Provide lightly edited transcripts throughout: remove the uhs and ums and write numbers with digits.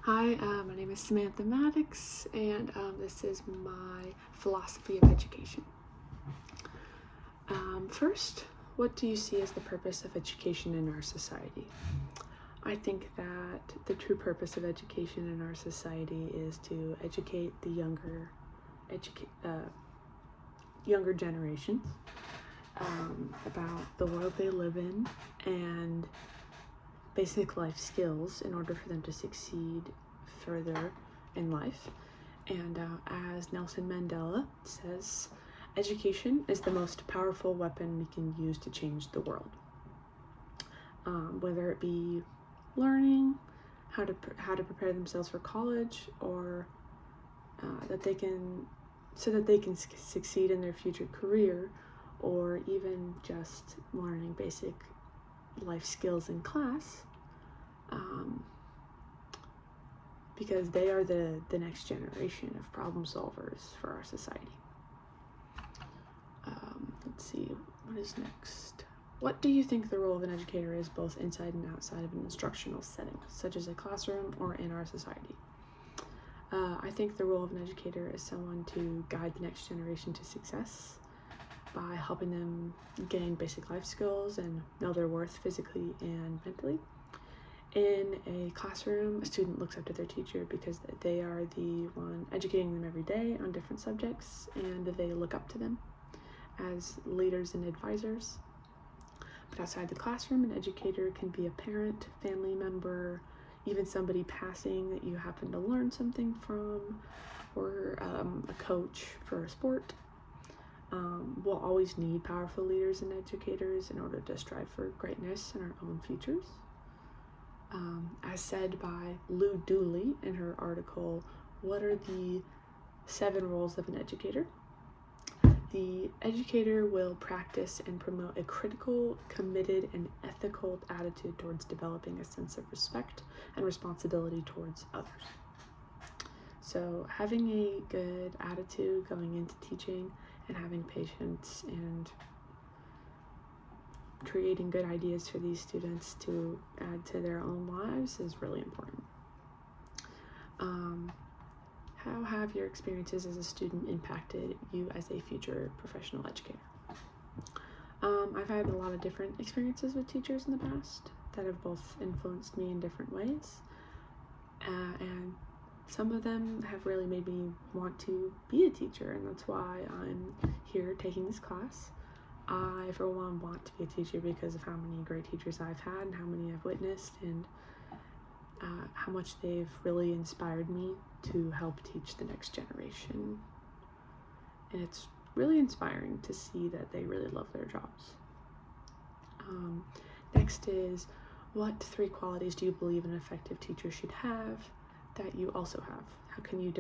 Hi, my name is Samantha Maddox, and this is my philosophy of education. First, what do you see as the purpose of education in our society? I think that the true purpose of education in our society is to educate the younger generations about the world they live in and basic life skills in order for them to succeed further in life. And as Nelson Mandela says, education is the most powerful weapon we can use to change the world. Whether it be learning how to prepare themselves for college, or that they can succeed in their future career, or even just learning basic life skills in class, because they are the next generation of problem solvers for our society. Let's see, what is next? What do you think the role of an educator is, both inside and outside of an instructional setting, such as a classroom or in our society? I think the role of an educator is someone to guide the next generation to success by helping them gain basic life skills and know their worth physically and mentally. In a classroom, a student looks up to their teacher because they are the one educating them every day on different subjects, and they look up to them as leaders and advisors. But outside the classroom, an educator can be a parent, family member, even somebody passing that you happen to learn something from, or a coach for a sport. We'll always need powerful leaders and educators in order to strive for greatness in our own futures. As said by Lou Dooley in her article, "What are the 7 roles of an educator?" The educator will practice and promote a critical, committed, and ethical attitude towards developing a sense of respect and responsibility towards others. So having a good attitude going into teaching and having patience and creating good ideas for these students to add to their own lives is really important. How have your experiences as a student impacted you as a future professional educator? I've had a lot of different experiences with teachers in the past that have both influenced me in different ways, and some of them have really made me want to be a teacher, and that's why I'm here taking this class. I, for one, want to be a teacher because of how many great teachers I've had and how many I've witnessed, and how much they've really inspired me to help teach the next generation. And it's really inspiring to see that they really love their jobs. Next is, what 3 qualities do you believe an effective teacher should have that you also have? How can you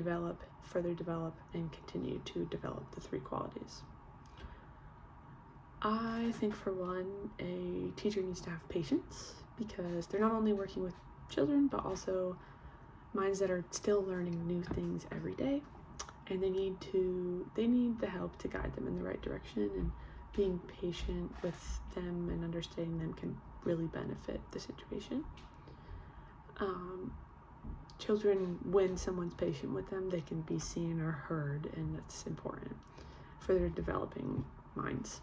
further develop, and continue to develop the 3 qualities? I think, for one, a teacher needs to have patience, because they're not only working with children, but also minds that are still learning new things every day, and they need the help to guide them in the right direction, and being patient with them and understanding them can really benefit the situation. Children, when someone's patient with them, they can be seen or heard, and that's important for their developing minds.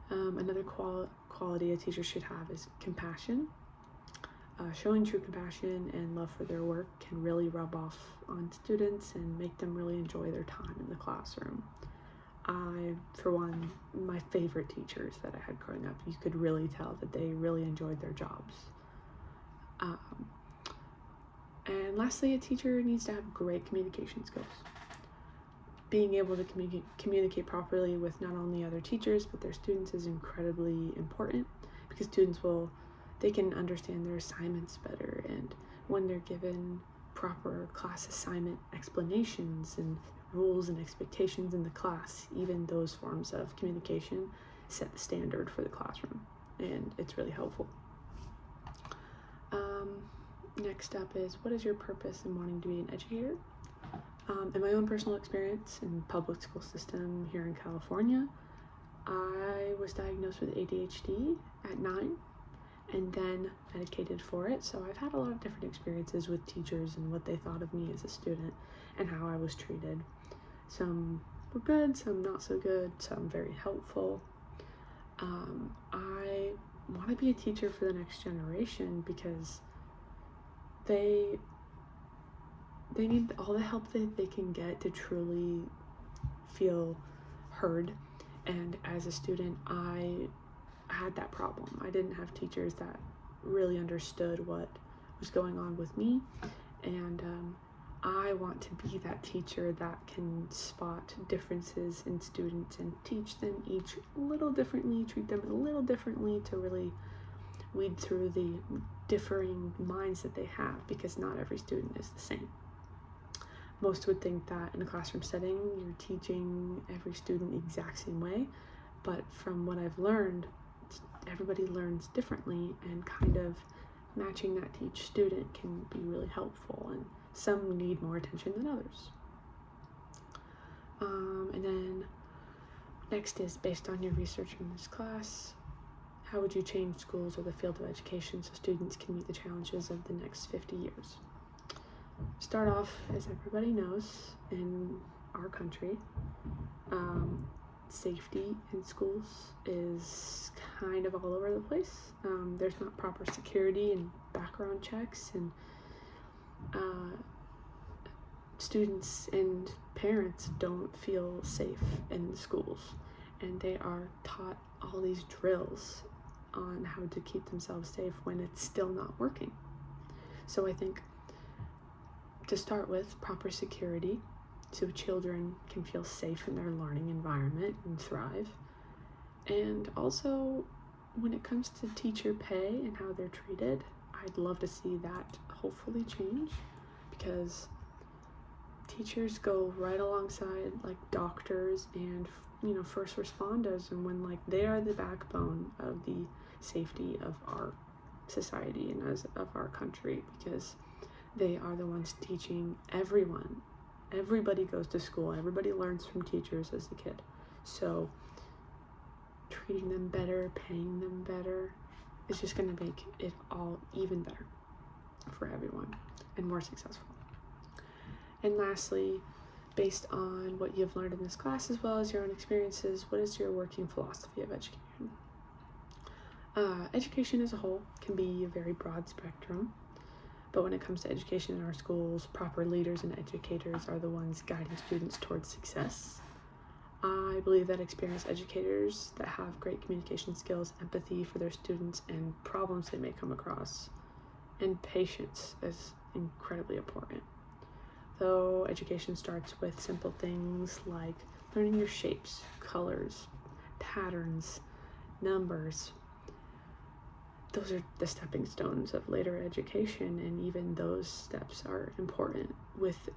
Another quality a teacher should have is compassion. Showing true compassion and love for their work can really rub off on students and make them really enjoy their time in the classroom. For one, my favorite teachers that I had growing up, you could really tell that they really enjoyed their jobs. And lastly, a teacher needs to have great communication skills. Being able to communicate properly with not only other teachers but their students is incredibly important, because students they can understand their assignments better, and when they're given proper class assignment explanations and rules and expectations in the class, even those forms of communication set the standard for the classroom, and it's really helpful. Next up is, what is your purpose in wanting to be an educator? In my own personal experience in the public school system here in California, I was diagnosed with ADHD at 9, and then medicated for it. So I've had a lot of different experiences with teachers and what they thought of me as a student and how I was treated. Some were good, some not so good, some very helpful. I want to be a teacher for the next generation because they need all the help that they can get to truly feel heard. And as a student, I had that problem. I didn't have teachers that really understood what was going on with me, and I want to be that teacher that can spot differences in students and teach them each a little differently, treat them a little differently, to really weed through the differing minds that they have, because not every student is the same. Most would think that in a classroom setting you're teaching every student the exact same way, but from what I've learned, everybody learns differently, and kind of matching that to each student can be really helpful, and some need more attention than others. And then next is, based on your research in this class, how would you change schools or the field of education so students can meet the challenges of the next 50 years? Start off, as everybody knows, in our country, safety in schools is kind of all over the place. There's not proper security and background checks, and students and parents don't feel safe in the schools, and they are taught all these drills on how to keep themselves safe when it's still not working. So I think, to start with, proper security so children can feel safe in their learning environment and thrive. And also, when it comes to teacher pay and how they're treated, I'd love to see that hopefully change, because teachers go right alongside like doctors and first responders, and when they are the backbone of the safety of our society and of our country, because they are the ones teaching everyone. Everybody goes to school, everybody learns from teachers as a kid. So treating them better, paying them better, is just going to make it all even better for everyone and more successful. And lastly, based on what you've learned in this class as well as your own experiences, what is your working philosophy of education? Education as a whole can be a very broad spectrum, but when it comes to education in our schools, proper leaders and educators are the ones guiding students towards success. I believe that experienced educators that have great communication skills, empathy for their students and problems they may come across, and patience is incredibly important. Though education starts with simple things like learning your shapes, colors, patterns, numbers, those are the stepping stones of later education, and even those steps are important with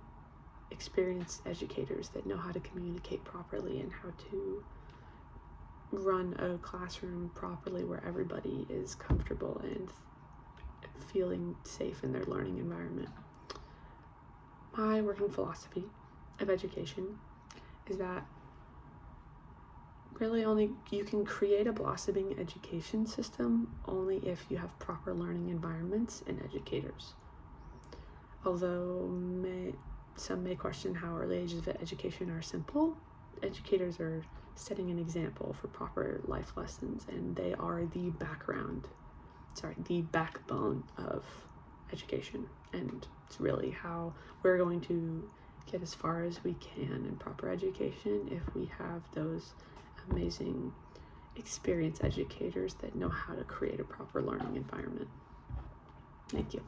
experienced educators that know how to communicate properly and how to run a classroom properly where everybody is comfortable and feeling safe in their learning environment. My working philosophy of education is that really only you can create a blossoming education system only if you have proper learning environments and educators. Although some may question how early ages of education are simple, educators are setting an example for proper life lessons, and they are the backbone of education. And it's really how we're going to get as far as we can in proper education if we have those amazing experienced educators that know how to create a proper learning environment. Thank you.